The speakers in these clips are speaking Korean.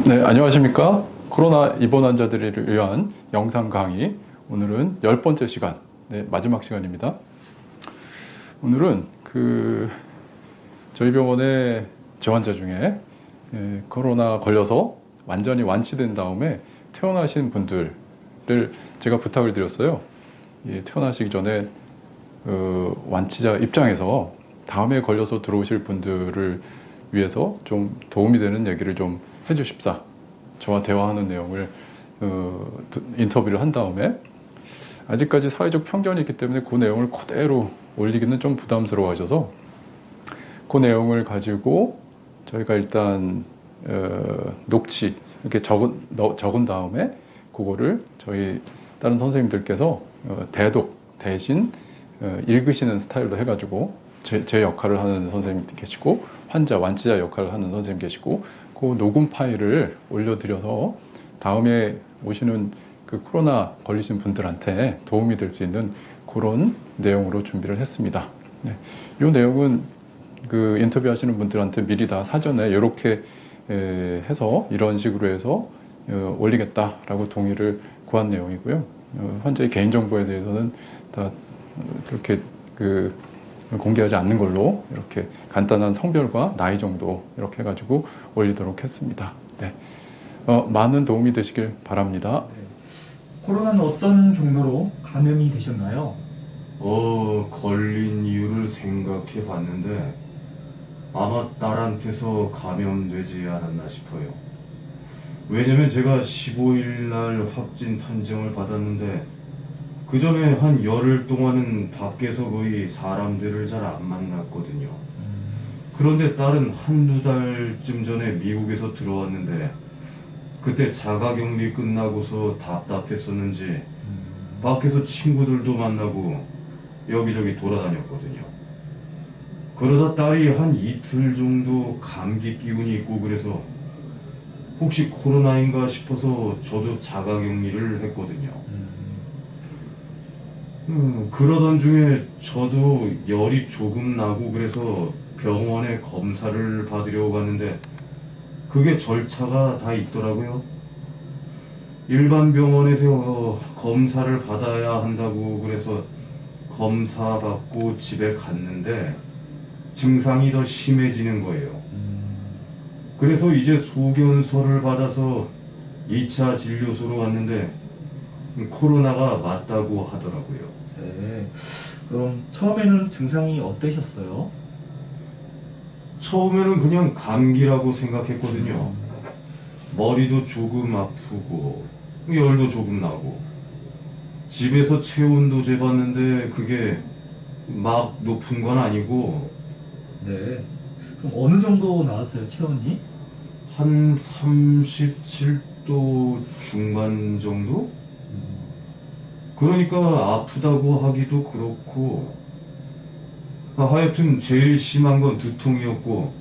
네, 안녕하십니까. 코로나 입원 환자들을 위한 영상 강의. 오늘은 10번째 시간, 네, 마지막 시간입니다. 오늘은 저희 병원의 재환자 중에 코로나 걸려서 완전히 완치된 다음에 퇴원하신 분들을 제가 부탁을 드렸어요. 퇴원하시기 전에 완치자 입장에서 다음에 걸려서 들어오실 분들을 위해서 좀 도움이 되는 얘기를 좀 해주십사. 저와 대화하는 내용을 인터뷰를 한 다음에 아직까지 사회적 편견이 있기 때문에 그 내용을 그대로 올리기는 좀 부담스러워 하셔서 그 내용을 가지고 저희가 일단 녹취 이렇게 적은 다음에 그거를 저희 다른 선생님들께서 대독 대신 읽으시는 스타일로 해가지고 제 역할을 하는 선생님 계시고 완치자 역할을 하는 선생님 계시고 그 녹음 파일을 올려드려서 다음에 오시는 그 코로나 걸리신 분들한테 도움이 될 수 있는 그런 내용으로 준비를 했습니다. 네. 이 내용은 그 인터뷰 하시는 분들한테 미리 다 사전에 이렇게 해서 이런 식으로 해서 올리겠다라고 동의를 구한 내용이고요. 환자의 개인정보에 대해서는 다 그렇게 공개하지 않는 걸로 이렇게 간단한 성별과 나이 정도 이렇게 해가지고 올리도록 했습니다. 네. 많은 도움이 되시길 바랍니다. 네. 코로나는 어떤 정도로 감염이 되셨나요? 걸린 이유를 생각해 봤는데 아마 딸한테서 감염되지 않았나 싶어요. 왜냐면 제가 15일 날 확진 판정을 받았는데 그 전에 한 열흘 동안은 밖에서 거의 사람들을 잘 안 만났거든요. 그런데 딸은 한두 달쯤 전에 미국에서 들어왔는데 그때 자가격리 끝나고서 답답했었는지 밖에서 친구들도 만나고 여기저기 돌아다녔거든요. 그러다 딸이 한 이틀 정도 감기 기운이 있고 그래서 혹시 코로나인가 싶어서 저도 자가격리를 했거든요. 그러던 중에 저도 열이 조금 나고 그래서 병원에 검사를 받으려고 갔는데 그게 절차가 다 있더라고요. 일반 병원에서 검사를 받아야 한다고 그래서 검사 받고 집에 갔는데 증상이 더 심해지는 거예요. 그래서 이제 소견서를 받아서 2차 진료소로 갔는데 코로나가 맞다고 하더라고요. 네. 그럼 처음에는 증상이 어떠셨어요? 처음에는 그냥 감기라고 생각했거든요. 머리도 조금 아프고 열도 조금 나고 집에서 체온도 재봤는데 그게 막 높은 건 아니고 네. 그럼 어느 정도 나왔어요, 체온이? 한 37도 중반 정도? 그러니까 아프다고 하기도 그렇고 하여튼 제일 심한 건 두통이었고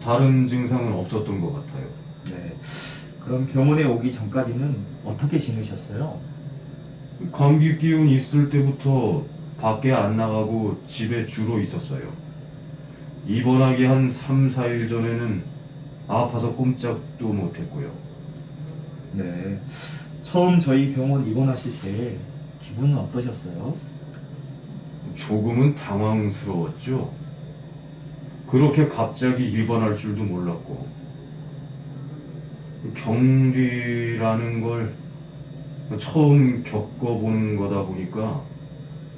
다른 증상은 없었던 것 같아요. 네. 그럼 병원에 오기 전까지는 어떻게 지내셨어요? 감기 기운 있을 때부터 밖에 안 나가고 집에 주로 있었어요. 입원하기 한 3, 4일 전에는 아파서 꼼짝도 못했고요. 네. 처음 저희 병원 입원하실 때 기분은 어떠셨어요? 조금은 당황스러웠죠. 그렇게 갑자기 입원할 줄도 몰랐고 격리라는 걸 처음 겪어보는 거다 보니까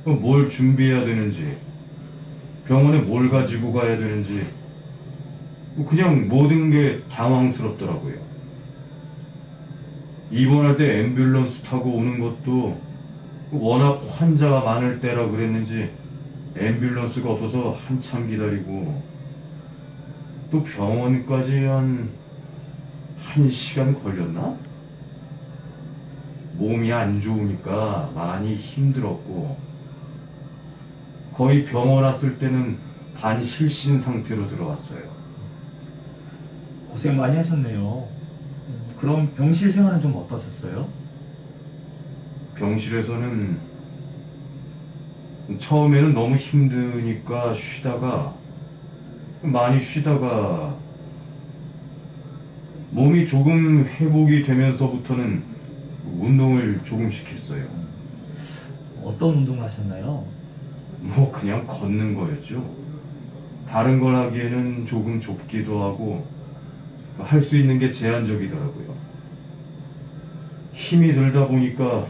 뭘 준비해야 되는지 병원에 뭘 가지고 가야 되는지 그냥 모든 게 당황스럽더라고요. 입원할 때 앰뷸런스 타고 오는 것도 워낙 환자가 많을 때라 그랬는지 앰뷸런스가 없어서 한참 기다리고 또 병원까지 한 1시간 걸렸나? 몸이 안 좋으니까 많이 힘들었고 거의 병원 왔을 때는 반실신 상태로 들어왔어요. 고생 많이 하셨네요. 그럼 병실 생활은 좀 어떠셨어요? 병실에서는 처음에는 너무 힘드니까 많이 쉬다가 몸이 조금 회복이 되면서부터는 운동을 조금씩 했어요. 어떤 운동을 하셨나요? 뭐 그냥 걷는 거였죠. 다른 걸 하기에는 조금 좁기도 하고 할 수 있는 게 제한적이더라고요. 힘이 들다 보니까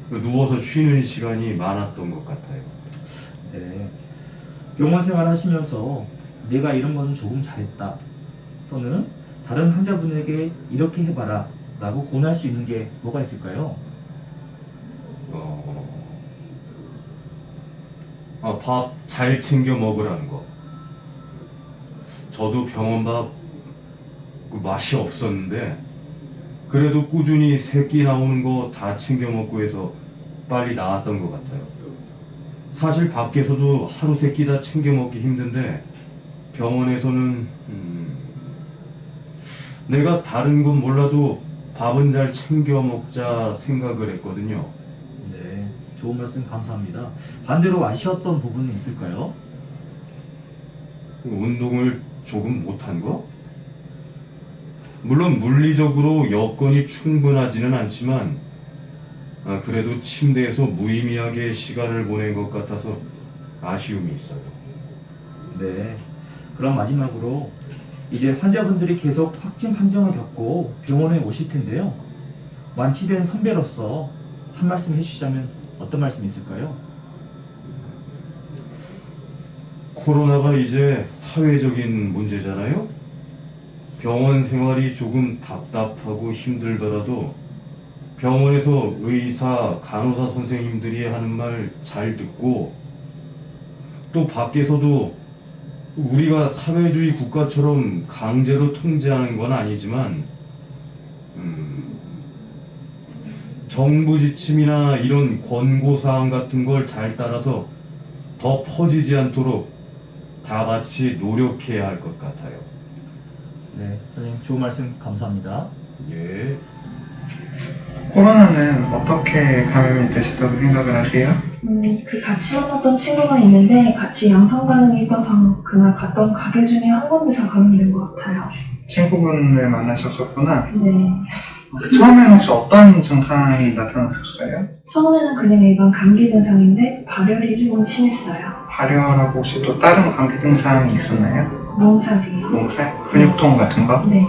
누워서 쉬는 시간이 많았던 것 같아요. 네. 병원 생활 하시면서 내가 이런 거는 조금 잘했다, 또는 다른 환자분에게 이렇게 해봐라 라고 권할 수 있는 게 뭐가 있을까요? 밥 잘 챙겨 먹으라는 거. 저도 병원 밥 맛이 없었는데 그래도 꾸준히 세 끼 나오는 거 다 챙겨 먹고 해서 빨리 나았던 것 같아요. 사실 밖에서도 하루 세 끼 다 챙겨 먹기 힘든데 병원에서는 내가 다른 건 몰라도 밥은 잘 챙겨 먹자 생각을 했거든요. 네, 좋은 말씀 감사합니다. 반대로 아쉬웠던 부분은 있을까요? 운동을 조금 못한 거? 물론 물리적으로 여건이 충분하지는 않지만 그래도 침대에서 무의미하게 시간을 보낸 것 같아서 아쉬움이 있어요. 네. 그럼 마지막으로 이제 환자분들이 계속 확진 판정을 받고 병원에 오실 텐데요. 완치된 선배로서 한 말씀 해주시자면 어떤 말씀이 있을까요? 코로나가 이제 사회적인 문제잖아요. 병원 생활이 조금 답답하고 힘들더라도 병원에서 의사, 간호사 선생님들이 하는 말 잘 듣고 또 밖에서도 우리가 사회주의 국가처럼 강제로 통제하는 건 아니지만 정부 지침이나 이런 권고사항 같은 걸 잘 따라서 더 퍼지지 않도록 다 같이 노력해야 할 것 같아요. 네, 선생님 좋은 말씀 감사합니다. 예. 코로나는 어떻게 감염이 되셨다고 생각을 하세요? 그 같이 만났던 친구가 있는데 같이 양성 반응이 떠서 그날 갔던 가게 중에 한 군데서 감염된 것 같아요. 친구분을 만나셨었구나. 네. 처음에는 혹시 어떤 증상이 나타나셨어요? 처음에는 그냥 일반 감기 증상인데 발열이 조금 심했어요. 발열하고 혹시 또 다른 감기 증상이 있었나요? 몸살이요. 몸살? 근육통 같은 거? 네.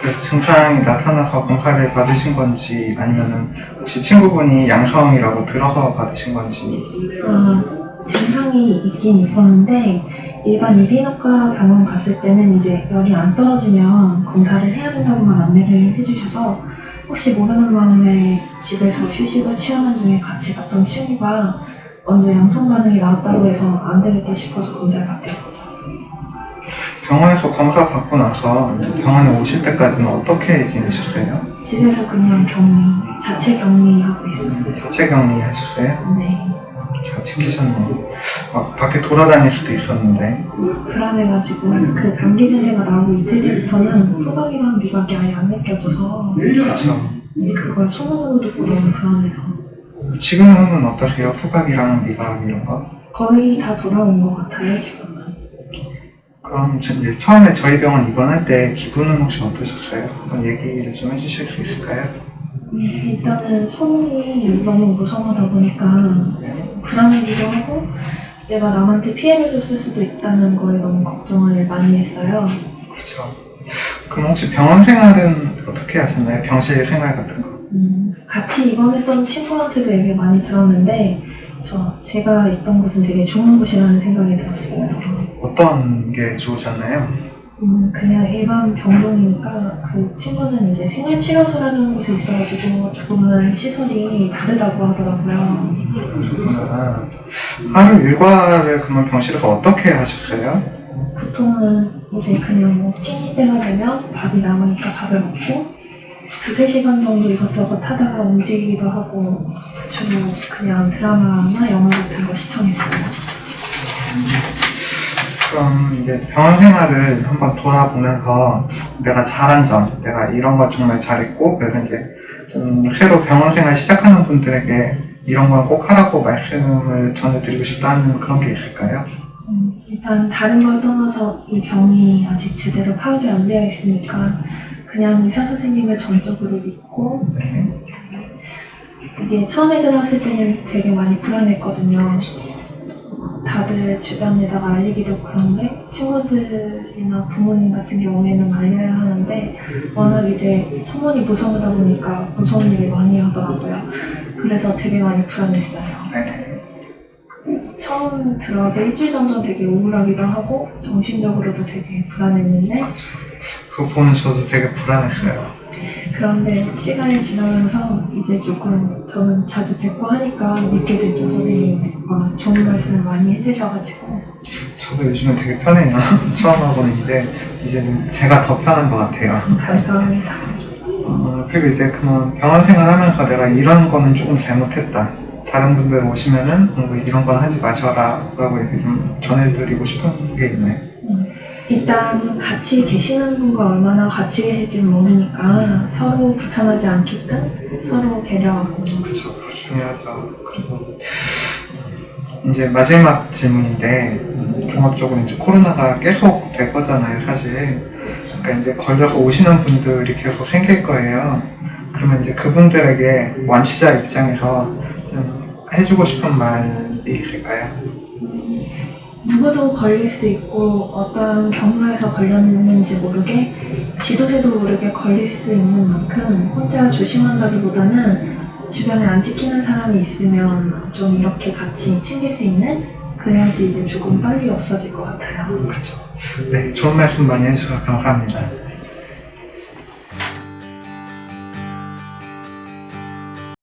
그 증상이 나타나서 검사를 받으신 건지 아니면은 혹시 친구분이 양성이라고 들어서 받으신 건지. 증상이 있긴 있었는데 일반 이비인후과 병원 갔을 때는 이제 열이 안 떨어지면 검사를 해야 된다고만 안내를 해주셔서 혹시 모르는 마음에 집에서 휴식을 취하는 중에 같이 갔던 친구가 먼저 양성 반응이 나왔다고 해서 안 되겠다 싶어서 검사를 받게 됐죠. 병원에서 검사 받고 나서 이제 병원에 오실 때까지는 어떻게 지내셨어요? 집에서 그냥 자체 격리하고 있었어요. 자체 격리 하셨어요? 네. 잘 지키셨네. 밖에 돌아다닐 수도 있었는데. 불안해가지고 그 감기 증세가 나오고 이틀 뒤부터는 후각이랑 미각이 아예 안 느껴져서 그렇죠. 그걸 소문으로 듣고 너무 불안해서 지금은 어떠세요? 후각이랑 미각 이런 거? 거의 다 돌아온 것 같아요 지금은. 그럼 이제 처음에 저희 병원 입원할 때 기분은 혹시 어떠셨어요? 한번 얘기를 좀 해주실 수 있을까요? 일단은 소문이 너무 무성하다 보니까 불안하기도 하고 내가 남한테 피해를 줬을 수도 있다는 거에 너무 걱정을 많이 했어요. 그렇죠. 그럼 혹시 병원 생활은 어떻게 하셨나요? 병실 생활 같은 거? 같이 입원했던 친구한테도 얘기 많이 들었는데 제가 있던 곳은 되게 좋은 곳이라는 생각이 들었어요. 어떤 게 좋으셨나요? 그냥 일반 병동이니까 그 친구는 이제 생활치료소라는 곳에 있어가지고 조금은 시설이 다르다고 하더라고요. 하루 일과를 그러면 병실에서 어떻게 하셨어요? 보통은 이제 그냥 뭐 끼니 때가 되면 밥이 남으니까 밥을 먹고 2-3시간 정도 이것저것 하다가 움직이기도 하고 주로 그냥 드라마나 영화 같은 거 시청했어요. 그럼 이제 병원 생활을 한번 돌아보면서 내가 잘한 점, 내가 이런 거 정말 잘했고, 그래서 이제 좀 새로 병원 생활 시작하는 분들에게 이런 건 꼭 하라고 말씀을 전해드리고 싶다는 그런 게 있을까요? 일단 다른 걸 떠나서 이 병이 아직 제대로 파악이 안 되어 있으니까 그냥 의사 선생님을 전적으로 믿고 이게 처음에 들어왔을 때는 되게 많이 불안했거든요. 다들 주변에다가 알리기도 그런데 친구들이나 부모님 같은 경우에는 알려야 하는데 워낙 이제 소문이 무서우다 보니까 무서운 일이 많이 하더라고요. 그래서 되게 많이 불안했어요. 처음 들어와서 일주일 정도는 되게 우울하기도 하고 정신적으로도 되게 불안했는데 그거 보면 저도 되게 불안했어요. 그런데 시간이 지나면서 이제 조금 저는 자주 뵙고 하니까 믿게 됐죠. 선생님이 좋은 말씀 많이 해주셔가지고 저도 요즘은 되게 편해요. 처음하고는 이제는 제가 더 편한 것 같아요. 감사합니다. 그리고 이제 그만 병원 생활하면서 내가 이런 거는 조금 잘못했다. 다른 분들 오시면은 뭐 이런 건 하지 마셔라 라고 이렇게 좀 전해드리고 싶은 게 있나요? 일단 같이 계시는 분과 얼마나 같이 계실지는 모르니까 서로 불편하지 않게끔 서로 배려하고 그렇죠. 그거 중요하죠. 그리고 이제 마지막 질문인데 종합적으로 이제 코로나가 계속 될 거잖아요, 사실. 그러니까 이제 걸려서 오시는 분들이 계속 생길 거예요. 그러면 이제 그분들에게 완치자 입장에서 좀 해주고 싶은 말이 있을까요? 누구도 걸릴 수 있고 어떤 경로에서 걸렸는지 모르게 지도새도 모르게 걸릴 수 있는 만큼 혼자 조심한다기보다는 주변에 안 지키는 사람이 있으면 좀 이렇게 같이 챙길 수 있는 그래야지 이제 조금 빨리 없어질 것 같아요. 그렇죠. 네, 좋은 말씀 많이 해주셔서 감사합니다.